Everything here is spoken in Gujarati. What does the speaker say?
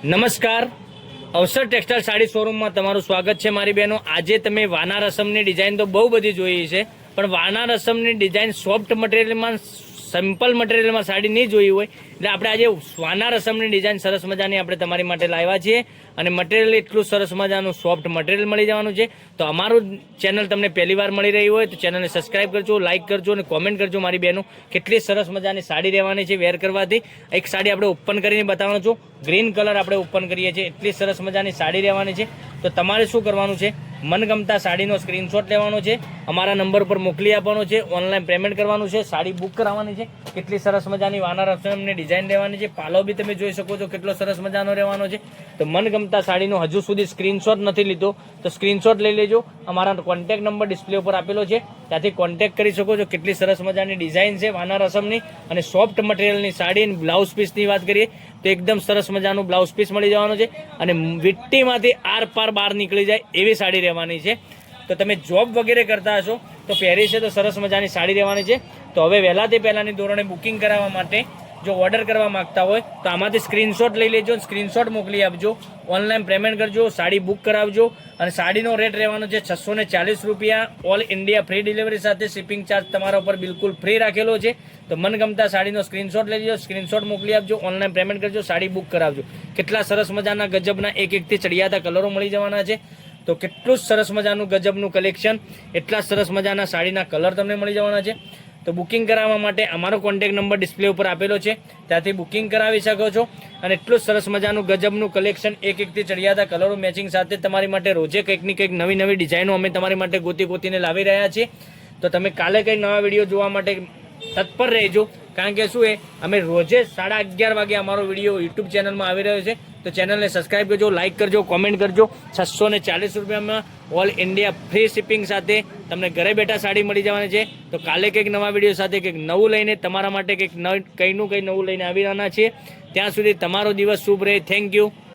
નમસ્કાર, અવસર ટેક્સટાઇલ સાડી શોરૂમમાં તમારું સ્વાગત છે મારી બહેનો। આજે તમે વાના રસમની ડિઝાઇન તો બહુ બધી જોઈ છે, પણ વાના રસમની ડિઝાઇન સોફ્ટ મટીરિયલમાં, સિમ્પલ મટીરિયલમાં સાડી નહીં જોઈ હોય, એટલે આપણે આજે વાના રસમની ડિઝાઇન સરસ મજાની આપણે તમારી માટે લાવ્યા છીએ। અને મટીરિયલ એટલું સરસ મજાનું સોફ્ટ મટીરિયલ મળી જવાનું છે। તો અમારું ચેનલ તમને પહેલી વાર મળી રહી હોય તો ચેનલને સબસ્ક્રાઇબ કરજો, લાઇક કરજો અને કોમેન્ટ કરજો મારી બહેનો। કેટલી સરસ મજાની સાડી રહેવાની છે વેર કરવાથી। એક સાડી આપણે ઓપન કરીને બતાવવાનું છું, ગ્રીન કલર આપણે ઓપન કરીએ છીએ, એટલી સરસ મજાની સાડી રહેવાની છે। તો તમારે શું કરવાનું છે, મનગમતા સાડીનો સ્ક્રીનશોટ લેવાનો છે, અમારા નંબર પર મોકલી આપવાનો છે, ઓનલાઈન પેમેન્ટ કરવાનું છે, સાડી બુક કરાવવાની છે। કેટલી સરસ મજાની વાના રસમની ડિઝાઇન રહેવાની છે, પાલો બી તમે જોઈ શકો છો કેટલો સરસ મજાનો રહેવાનો છે। તો મનગમતા સાડીનો હજુ સુધી સ્ક્રીનશોટ નથી લીધો તો સ્ક્રીનશોટ લઈ લેજો, અમારા કોન્ટેક્ટ નંબર ડિસ્પ્લે ઉપર આપેલો છે, ત્યાંથી કોન્ટેક્ટ કરી શકો છો। કેટલી સરસ મજાની ડિઝાઇન છે વાના રસમની અને સોફ્ટ મટીરિયલની સાડી। બ્લાઉઝ પીસની વાત કરીએ તો એકદમ સરસ મજાનું બ્લાઉઝ પીસ મળી જવાનું છે અને વીટીમાંથી આર પાર બહાર નીકળી જાય એવી સાડી રહેવાની છે। તો તમે જોબ વગેરે કરતા હશો તો પહેરી છે તો સરસ મજાની સાડી રહેવાની છે। તો હવે વહેલાથી પહેલાંની ધોરણે બુકિંગ કરાવવા માટે જો ઓર્ડર કરવા માંગતા હોય તો આમાંથી સ્ક્રીનશોટ લઈ લેજો, સ્ક્રીનશોટ મોકલી આપજો, ઓનલાઈન પેમેન્ટ કરજો, સાડી બુક કરાવજો। અને સાડીનો રેટ રહેવાનો છે 640 રૂપિયા, ઓલ ઇન્ડિયા ફ્રી ડિલિવરી સાથે શિપિંગ ચાર્જ તમારા ઉપર બિલકુલ ફ્રી રાખેલો છે। તો મનગમતા સાડીનો સ્ક્રીનશોટ લઈ લેજો, સ્ક્રીનશોટ મોકલી આપજો, ઓનલાઈન પેમેન્ટ કરજો, સાડી બુક કરાવજો। કેટલા સરસ મજાના ગજબના એકથી ચડિયાતા કલરો મળી જવાના છે। તો કેટલું સરસ મજાનું ગજબનું કલેક્શન, એટલા સરસ મજાના સાડીના કલર તમને મળી જવાના છે। તો બુકિંગ કરાવવા માટે અમારો કોન્ટેક્ટ નંબર ડિસ્પ્લે ઉપર આપેલો છે, ત્યાંથી બુકિંગ કરાવી શકો છો। અને એટલું સરસ મજાનું ગજબનું કલેક્શન એકથી ચડિયાતા કલરો મેચિંગ સાથે તમારી માટે રોજે કંઈકની કંઈક નવી નવી ડિઝાઇનો અમે તમારી માટે ગોતીને લાવી રહ્યા છીએ। તો તમે કાલે કંઈ નવા વિડીયો જોવા માટે તત્પર રહેજો, કારણ કે શું અમે રોજે 11:30 વાગે અમારો વિડીયો યુટ્યુબ ચેનલમાં આવી રહ્યો છે। તો ચેનલને સબસ્ક્રાઇબ કરજો, લાઇક કરજો, કોમેન્ટ કરજો। 640 રૂપિયામાં ઓલ ઇન્ડિયા ફ્રી શિપિંગ સાથે તમને ઘરે બેઠા સાડી મળી જવાની છે। તો કાલે કંઈક નવા વિડીયો સાથે કંઈક નવું લઈને તમારા માટે કંઈક નવું લઈને આવી રહ્યા છીએ। ત્યાં સુધી તમારો દિવસ શુભ રહે। Thank you.